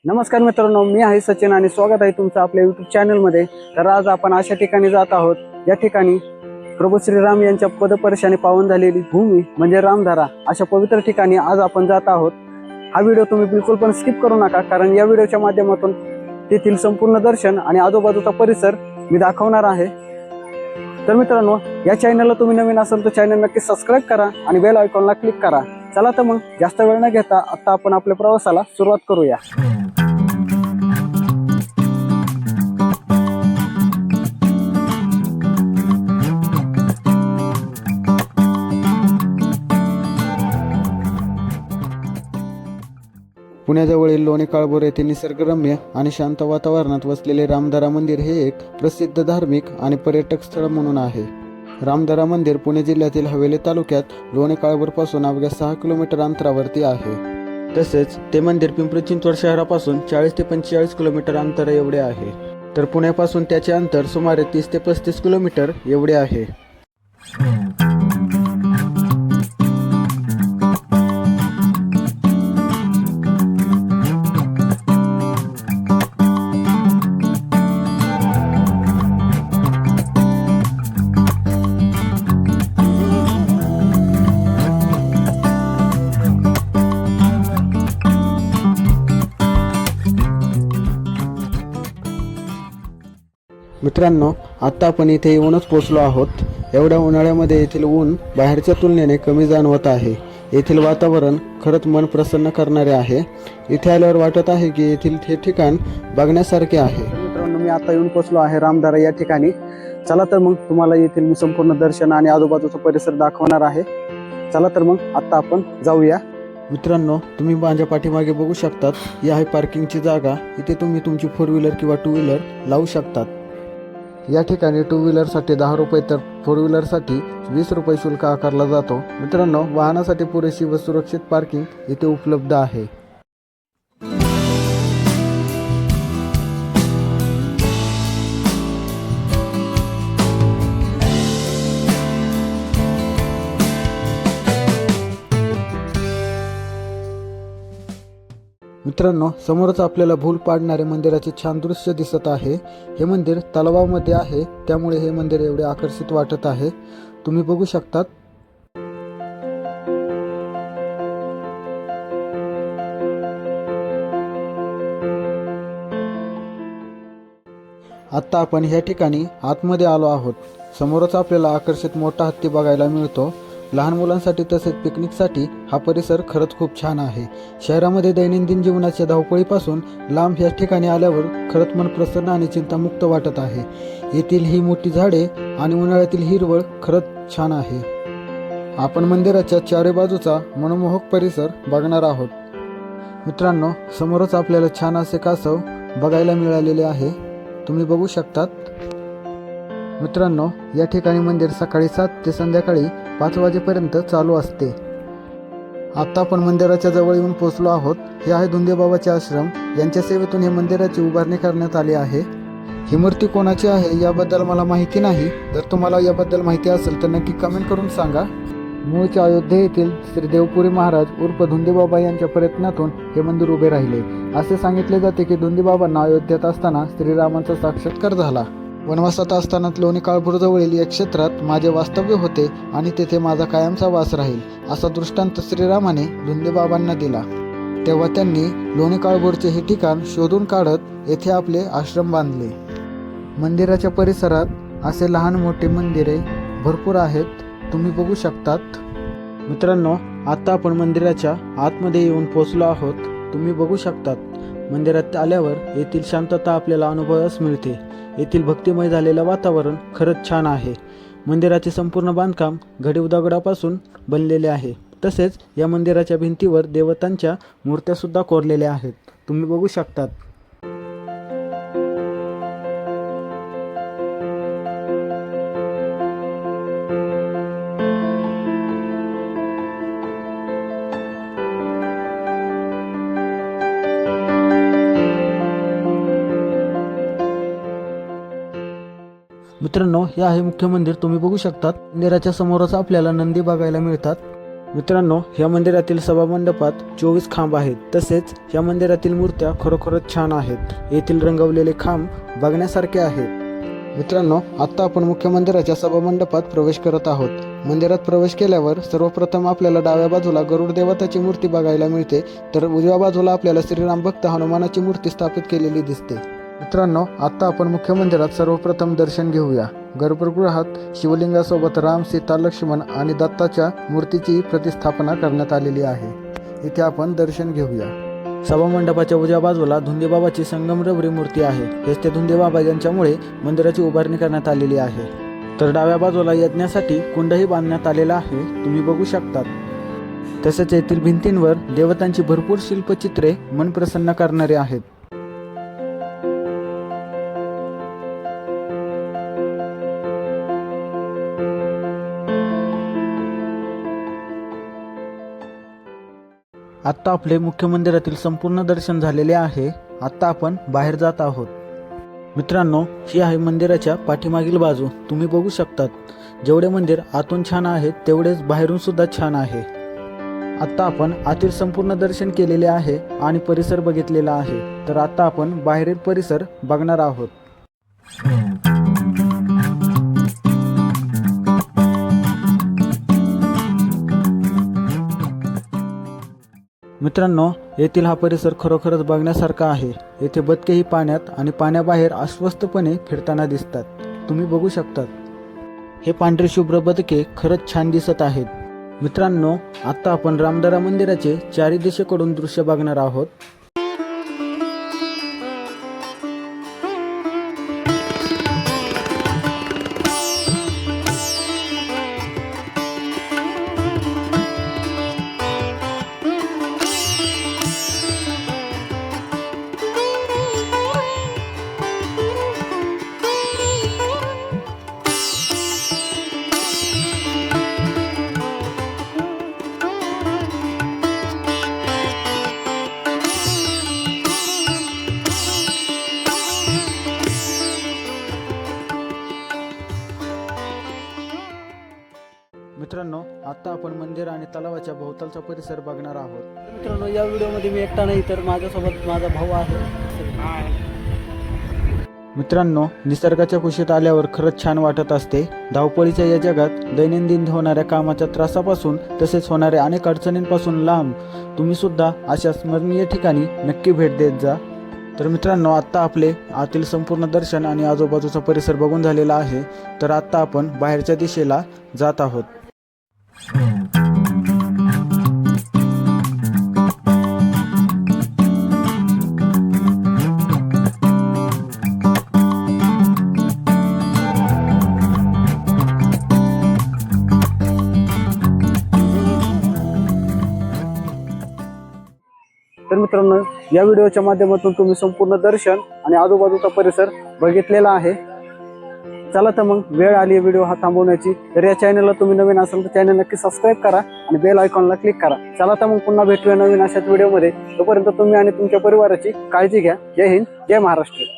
नमस्कार मित्रांनो, मी आहे सचिन आणि स्वागत आहे तुमचं आपल्या यूट्यूब चॅनलमध्ये. तर आज आपण अशा ठिकाणी जात आहोत, या ठिकाणी प्रभू श्रीराम यांच्या पदस्पर्शाने पावन झालेली भूमी म्हणजे रामधारा अशा पवित्र ठिकाणी आज आपण जात आहोत. हा व्हिडिओ तुम्ही बिलकुल पण स्किप करू नका, कारण या व्हिडिओच्या माध्यमातून तेथील संपूर्ण दर्शन आणि आजूबाजूचा परिसर मी दाखवणार आहे. तर मित्रांनो, या चॅनलला तुम्ही नवीन असाल तर चॅनल नक्की सबस्क्राईब करा आणि बेल आयकॉनला क्लिक करा. चला तर मग जास्त वेळ न घेता आता आपण आपल्या प्रवासाला सुरुवात करूया. पुण्याजवळील लोणी काळभोर येथे निसर्गरम्य आणि शांत वातावरणात वसलेले रामधारा मंदिर हे एक प्रसिद्ध धार्मिक आणि पर्यटक स्थळ म्हणून आहे. रामधारा मंदिर पुणे जिल्ह्यातील हवेली तालुक्यात लोणी काळभोर पासून अवघ्या 6 किलोमीटर अंतरावरती आहे. तसेच ते मंदिर पिंपरी चिंचवड शहरापासून 40 ते 45 किलोमीटर अंतर एवढे आहे. तर पुण्यापासून त्याचे अंतर सुमारे 30 ते 35 किलोमीटर एवढे आहे. मित्रांनो, आता आपण इथे येऊनच पोचलो आहोत. एवढ्या उन्हाळ्यामध्ये येथील ऊन बाहेरच्या तुलनेने कमी जाणवत आहे. येथील वातावरण खरंच मन प्रसन्न करणारे आहे. इथे आल्यावर वाटत आहे की येथील हे ठिकाण बघण्यासारखे आहे. मित्रांनो, मी आता येऊन पोचलो आहे रामधारा या ठिकाणी. चला तर मग तुम्हाला येथील मी संपूर्ण दर्शन आणि आजूबाजूचा परिसर दाखवणार आहे. चला तर मग आता आपण जाऊया. मित्रांनो, तुम्ही माझ्या पाठीमागे बघू शकतात, ही आहे पार्किंगची जागा. इथे तुम्ही तुमची 4 व्हीलर किंवा 2 व्हीलर लावू शकतात. या ठिकाणी 2 व्हीलरसाठी 10 रुपये तर 4 व्हीलरसाठी 20 रुपये शुल्क आकारला जातो. मित्रांनो, वाहनासाठी पुरेशी व सुरक्षित पार्किंग इथे उपलब्ध आहे. मित्रांनो, समोरच आपल्याला भूल पाडणारे मंदिराचे छान दृश्य दिसत आहे. हे मंदिर तलावामध्ये आहे, त्यामुळे हे मंदिर एवढे आकर्षित वाटत आहे. तुम्ही बघू शकतात. आता आपण ह्या ठिकाणी आतमध्ये आलो आहोत. समोरच आपल्याला आकर्षित मोठा हत्ती बघायला मिळतो. लहान मुलांसाठी तसेच पिकनिकसाठी हा परिसर खरंच खूप छान आहे. शहरामध्ये दैनंदिन जीवनाच्या धावपळीपासून लांब या ठिकाणी आल्यावर खरंच मन प्रसन्न आणि चिंतामुक्त वाटत आहे. येथील ही मोठी झाडे आणि उन्हाळ्यातील हिरवळ खरंच छान आहे. आपण मंदिराच्या चारी बाजूचा मनमोहक परिसर बघणार आहोत. मित्रांनो, समोरच आपल्याला छान असे कासव बघायला मिळालेले आहे. तुम्ही बघू शकतात. मित्रांनो, या ठिकाणी मंदिर सकाळी 7 ते संध्याकाळी 5 वाजेपर्यंत चालू असते. आता आपण मंदिराच्या जवळ येऊन पोहोचलो आहोत. हे आहे धुंदेबाबाचे आश्रम. यांच्या सेवेतून हे मंदिराची उभारणी करण्यात आली आहे. ही मूर्ती कोणाची आहे याबद्दल मला माहिती नाही. जर तुम्हाला याबद्दल माहिती असेल तर नक्की कमेंट करून सांगा. मूळच्या अयोध्ये येथील श्री देवपुरी महाराज उर्फ धुंदेबाबा यांच्या प्रयत्नातून हे मंदिर उभे राहिले. असे सांगितले जाते की धुंदेबाबांना अयोध्येत असताना श्रीरामांचा साक्षात्कार झाला. वनवासात असताना लोणी काळभोरजवळील या क्षेत्रात माझे वास्तव्य होते आणि तेथे माझा कायमचा वास राहील, असा दृष्टांत श्रीरामाने धुंदेबाबांना दिला. तेव्हा त्यांनी लोणी काळभोरचे हे ठिकाण शोधून काढत येथे आपले आश्रम बांधले. मंदिराच्या परिसरात असे लहान मोठे मंदिरे भरपूर आहेत. तुम्ही बघू शकतात. मित्रांनो, आता आपण मंदिराच्या आतमध्ये येऊन पोहोचलो आहोत. तुम्ही बघू शकतात. मंदिरात आल्यावर येथील शांतता आपल्याला अनुभवास मिळते. येथील भक्तिमय झालेलं वातावरण खरंच छान आहे. मंदिराचे संपूर्ण बांधकाम घडीव दगडापासून बनलेले आहे. तसेच या मंदिराच्या भिंतीवर देवतांच्या मूर्त्यासुद्धा कोरलेल्या आहेत. तुम्ही बघू शकतात. मित्रांनो, हे आहे मुख्य मंदिर. तुम्ही बघू शकतात. मंदिराच्या समोरच आपल्याला नंदी बघायला मिळतात. मित्रांनो, या मंदिरातील सभामंडपात 24 खांब आहेत. तसेच या मंदिरातील मूर्त्या खरोखरच छान आहेत. येथील रंगवलेले खांब बघण्यासारखे आहेत. मित्रांनो, आत्ता आपण मुख्य मंदिराच्या सभामंडपात प्रवेश करत आहोत. मंदिरात प्रवेश केल्यावर सर्वप्रथम आपल्याला डाव्या बाजूला गरुड देवताची मूर्ती बघायला मिळते, तर उजव्या बाजूला आपल्याला श्रीराम भक्त हनुमानाची मूर्ती स्थापित केलेली दिसते. मित्रांनो, आत्ता आपण मुख्य मंदिरात सर्वप्रथम दर्शन घेऊया. गर्भगृहात शिवलिंगासोबत राम, सीता, लक्ष्मण आणि दत्ताच्या मूर्तीची प्रतिस्थापना करण्यात आलेली आहे. इथे आपण दर्शन घेऊया. सभामंडपाच्या उजव्या बाजूला धुंदेबाबाची संगमरवरी मूर्ती आहे. हेच ते धुंदेबाबा यांच्यामुळे मंदिराची उभारणी करण्यात आलेली आहे. तर डाव्या बाजूला यज्ञासाठी कुंडही बांधण्यात आलेला आहे, तुम्ही बघू शकतात. तसेच येथील भिंतींवर देवतांची भरपूर शिल्पचित्रे मन प्रसन्न करणारे आहेत. आत्ता आपले मुख्य मंदिरातील संपूर्ण दर्शन झालेले आहे. आत्ता आपण बाहेर जात आहोत. मित्रांनो, ही आहे मंदिराच्या पाठीमागील बाजू, तुम्ही बघू शकतात. जेवढे मंदिर आतून छान आहे तेवढेच बाहेरून सुद्धा छान आहे. आत्ता आपण आतील संपूर्ण दर्शन केलेले आहे आणि परिसर बघितलेला आहे. तर आता आपण बाहेरील परिसर बघणार आहोत. मित्रांनो, येथील हा परिसर खरोखरच बघण्यासारखा आहे. येथे बदकेही पाण्यात आणि पाण्याबाहेर अस्वस्थपणे फिरताना दिसतात, तुम्ही बघू शकतात. हे पांढरे शुभ्र बदके खरंच छान दिसत आहेत. मित्रांनो, आता आपण रामदरा मंदिराचे चारी दिशेकडून दृश्य बघणार आहोत. मित्रांनो, आता आपण मंदिर आणि तलावाच्या भोवतालचा परिसर बघणार आहोत. मित्रांनो, या व्हिडिओमध्ये मी एकटा नाही तर माझ्यासोबत माझा भाऊ आहे. मित्रांनो, निसर्गाच्या कुशीत आल्यावर खरंच छान वाटत असते. धावपळीच्या या जगात दैनंदिन होणाऱ्या कामाच्या त्रासापासून तसेच होणाऱ्या अनेक अडचणींपासून लांब तुम्ही सुद्धा अशा स्मरणीय ठिकाणी नक्की भेट देत जा. तर मित्रांनो, आत्ता आपले आतील संपूर्ण दर्शन आणि आजूबाजूचा परिसर बघून झालेला आहे. तर आत्ता आपण बाहेरच्या दिशेला जात आहोत. तर मित्रांनो, या व्हिडिओच्या माध्यमातून तुम्ही संपूर्ण दर्शन आणि आजूबाजूचा परिसर बघितलेला आहे. चला तर मग वेळ आली आहे व्हिडिओ हा थांबवण्याची. तर या चॅनलला तुम्ही नवीन असाल तर चॅनल नक्की सबस्क्राईब करा आणि बेल आयकॉनला क्लिक करा. चला तर मग पुन्हा भेटूया नवीन अशाच व्हिडिओमध्ये. तोपर्यंत तुम्ही आणि तुमच्या परिवाराची काळजी घ्या. जय हिंद, जय महाराष्ट्र.